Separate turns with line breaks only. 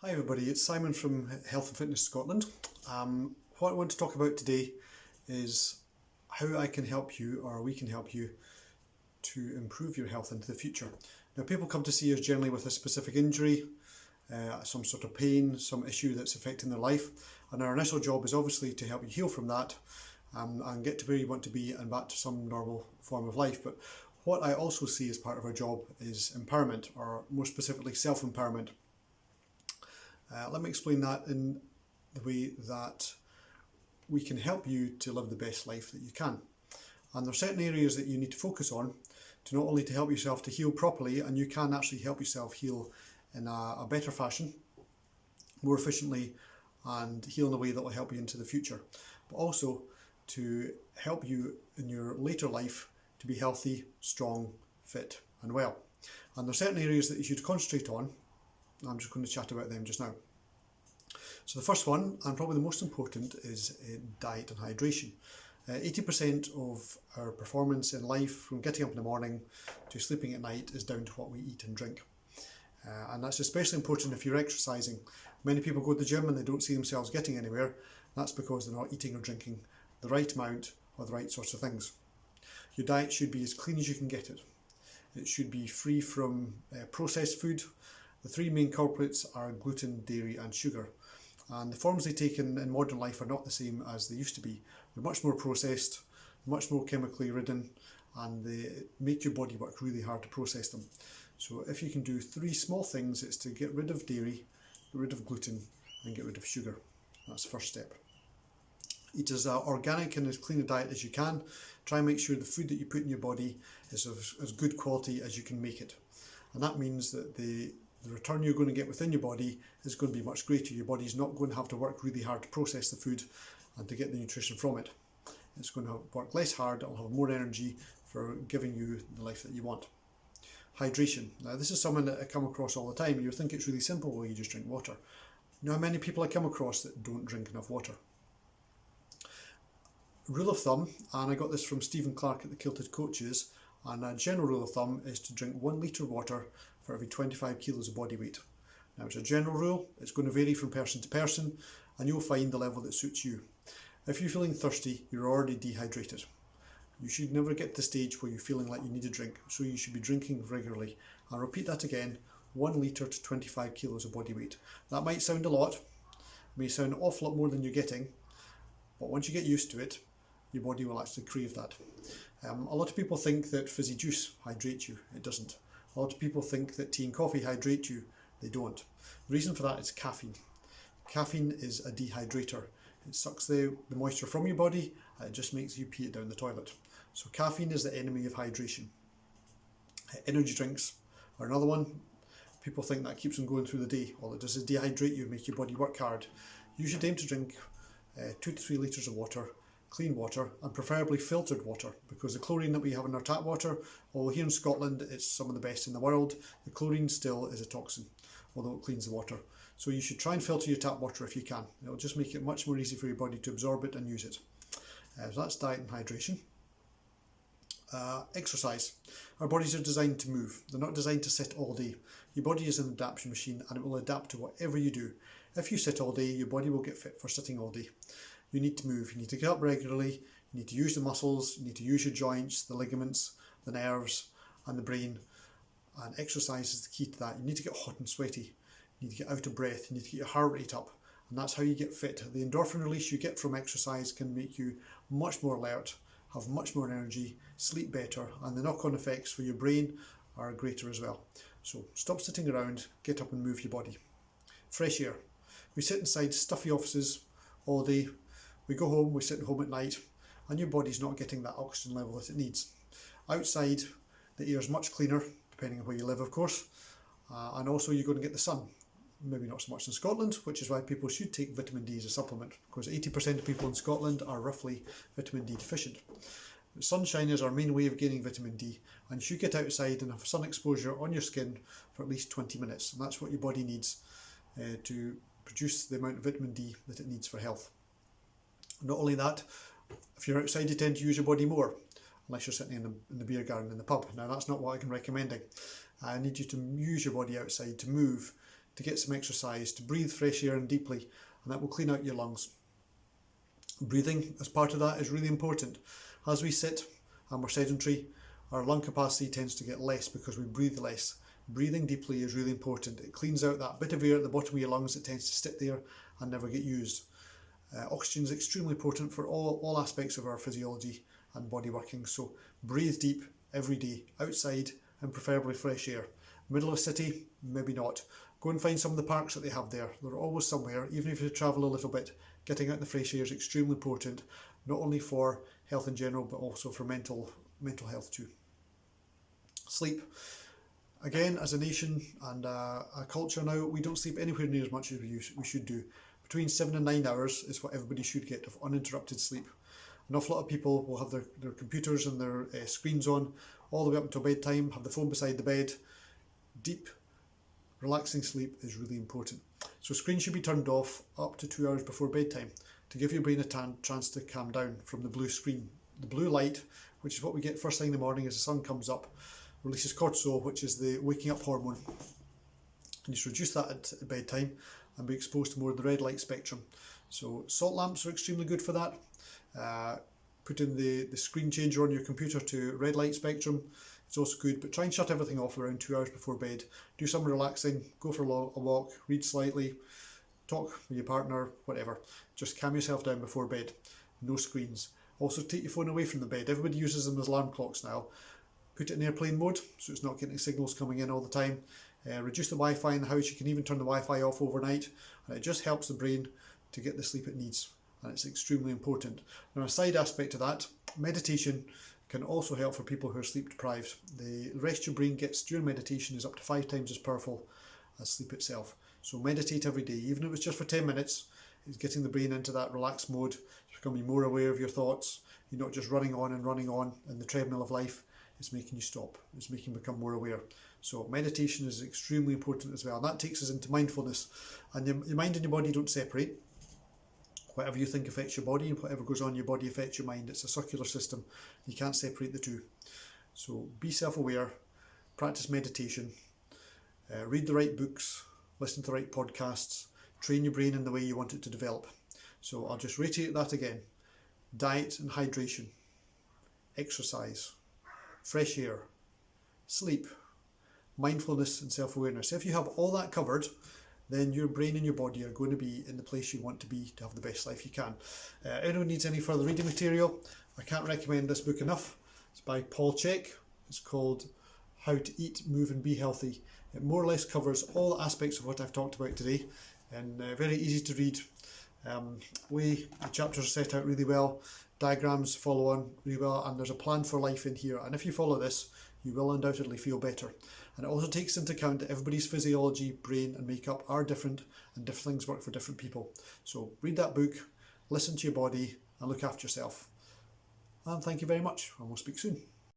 Hi everybody, it's Simon from Health and Fitness Scotland. What I want to talk about today is how I can help you, or we can help you, to improve your health into the future. Now, people come to see us generally with a specific injury, some sort of pain, some issue that's affecting their life, and our initial job is obviously to help you heal from that and get to where you want to be and back to some normal form of life. But what I also see as part of our job is empowerment, or more specifically self-empowerment. Let me explain that in the way that we can help you to live the best life that you can. And there are certain areas that you need to focus on to not only to help yourself to heal properly, and you can actually help yourself heal in a better fashion, more efficiently, and heal in a way that will help you into the future, but also to help you in your later life to be healthy, strong, fit and well. And there are certain areas that you should concentrate on. I'm just going to chat about them just now. So the first one, and probably the most important, is diet and hydration. 80% of our performance in life, from getting up in the morning to sleeping at night, is down to what we eat and drink. And that's especially important if you're exercising. Many people go to the gym and they don't see themselves getting anywhere. That's because they're not eating or drinking the right amount or the right sorts of things. Your diet should be as clean as you can get it. It should be free from processed food. The three main culprits are gluten, dairy and sugar. And the forms they take in modern life are not the same as they used to be. They're much more processed, much more chemically ridden, and they make your body work really hard to process them. So if you can do three small things, it's to get rid of dairy, get rid of gluten and get rid of sugar. That's the first step. Eat as organic and as clean a diet as you can. Try and make sure the food that you put in your body is of as good quality as you can make it. And that means that the return you're going to get within your body is going to be much greater. Your body's not going to have to work really hard to process the food and to get the nutrition from it. It's going to work less hard, it'll have more energy for giving you the life that you want. Hydration. Now this is something that I come across all the time. You think it's really simple, well, you just drink water. Now many people I come across that don't drink enough water. Rule of thumb, and I got this from Stephen Clark at the Kilted Coaches, and a general rule of thumb is to drink 1 litre of water for every 25 kilos of body weight. Now it's a general rule, it's going to vary from person to person, and you'll find the level that suits you. If you're feeling thirsty, you're already dehydrated. You should never get to the stage where you're feeling like you need a drink, so you should be drinking regularly. I'll repeat that again, 1 litre to 25 kilos of body weight. That might sound a lot, may sound an awful lot more than you're getting, but once you get used to it, your body will actually crave that. A lot of people think that fizzy juice hydrates you. It doesn't. A lot of people think that tea and coffee hydrate you. They don't. The reason for that is caffeine. Caffeine is a dehydrator. It sucks the moisture from your body and it just makes you pee it down the toilet. So caffeine is the enemy of hydration. Energy drinks are another one. People think that keeps them going through the day. All it does is dehydrate you, make your body work hard. You should aim to drink 2 to 3 litres of water, clean water, and preferably filtered water, because the chlorine that we have in our tap water, although here in Scotland it's some of the best in the world, the chlorine still is a toxin, although it cleans the water. So you should try and filter your tap water if you can. It'll just make it much more easy for your body to absorb it and use it. So that's diet and hydration. Exercise. Our bodies are designed to move. They're not designed to sit all day. Your body is an adaptation machine and it will adapt to whatever you do. If you sit all day, your body will get fit for sitting all day. You need to move, you need to get up regularly, you need to use the muscles, you need to use your joints, the ligaments, the nerves and the brain, and exercise is the key to that. You need to get hot and sweaty, you need to get out of breath, you need to get your heart rate up, and that's how you get fit. The endorphin release you get from exercise can make you much more alert, have much more energy, sleep better, and the knock-on effects for your brain are greater as well. So stop sitting around, get up and move your body. Fresh air. We sit inside stuffy offices all day. We go home, we sit at home at night, and your body's not getting that oxygen level that it needs. Outside, the air is much cleaner, depending on where you live, of course, and also you're going to get the sun. Maybe not so much in Scotland, which is why people should take vitamin D as a supplement, because 80% of people in Scotland are roughly vitamin D deficient. Sunshine is our main way of gaining vitamin D, and you should get outside and have sun exposure on your skin for at least 20 minutes, and that's what your body needs to produce the amount of vitamin D that it needs for health. Not only that, if you're outside you tend to use your body more, unless you're sitting in the beer garden in the pub. Now that's not what I'm recommending. I need you to use your body outside to move, to get some exercise, to breathe fresh air in deeply, and that will clean out your lungs. Breathing as part of that is really important. As we sit and we're sedentary, our lung capacity tends to get less because we breathe less. Breathing deeply is really important. It cleans out that bit of air at the bottom of your lungs that tends to sit there and never get used. Oxygen is extremely important for all aspects of our physiology and body working, so breathe deep every day, outside, and preferably fresh air. Middle of a city, maybe not. Go and find some of the parks that they have there. They're always somewhere, even if you travel a little bit. Getting out in the fresh air is extremely important, not only for health in general, but also for mental health too. Sleep. Again, as a nation and a culture now, we don't sleep anywhere near as much as we should do. Between 7 and 9 hours is what everybody should get of uninterrupted sleep. An awful lot of people will have their computers and their screens on all the way up until bedtime, have the phone beside the bed. Deep, relaxing sleep is really important. So screens should be turned off up to 2 hours before bedtime to give your brain a chance to calm down from the blue screen. The blue light, which is what we get first thing in the morning as the sun comes up, releases cortisol, which is the waking up hormone. And you should reduce that at bedtime and be exposed to more of the red light spectrum. So salt lamps are extremely good for that. Put in the screen changer on your computer to red light spectrum. It's also good, but try and shut everything off around 2 hours before bed. Do some relaxing, go for a walk, read slightly, talk with your partner, whatever. Just calm yourself down before bed. No screens. Also take your phone away from the bed. Everybody uses them as alarm clocks now. Put it in airplane mode so it's not getting signals coming in all the time. Reduce the Wi-Fi in the house. You can even turn the Wi-Fi off overnight, and it just helps the brain to get the sleep it needs, and it's extremely important. Now, a side aspect to that, meditation can also help for people who are sleep deprived. The rest your brain gets during meditation is up to 5 times as powerful as sleep itself. So meditate every day, even if it's just for 10 minutes. It's getting the brain into that relaxed mode. It's becoming more aware of your thoughts. You're not just running on in the treadmill of life. It's making you stop. It's making you become more aware. So meditation is extremely important as well. And that takes us into mindfulness. And your mind and your body don't separate. Whatever you think affects your body, and whatever goes on in your body affects your mind. It's a circular system. You can't separate the two. So be self-aware, practice meditation, read the right books, listen to the right podcasts, train your brain in the way you want it to develop. So I'll just reiterate that again. Diet and hydration, exercise, fresh air, sleep, mindfulness and self-awareness. If you have all that covered, then your brain and your body are going to be in the place you want to be to have the best life you can. Anyone needs any further reading material, I can't recommend this book enough. It's by Paul Chek. It's called How to Eat, Move and Be Healthy. It more or less covers all aspects of what I've talked about today, and very easy to read. The chapters are set out really well, diagrams follow on really well, and there's a plan for life in here, and if you follow this you will undoubtedly feel better. And it also takes into account that everybody's physiology, brain and makeup are different, and different things work for different people. So read that book, listen to your body and look after yourself. And thank you very much, and we'll speak soon.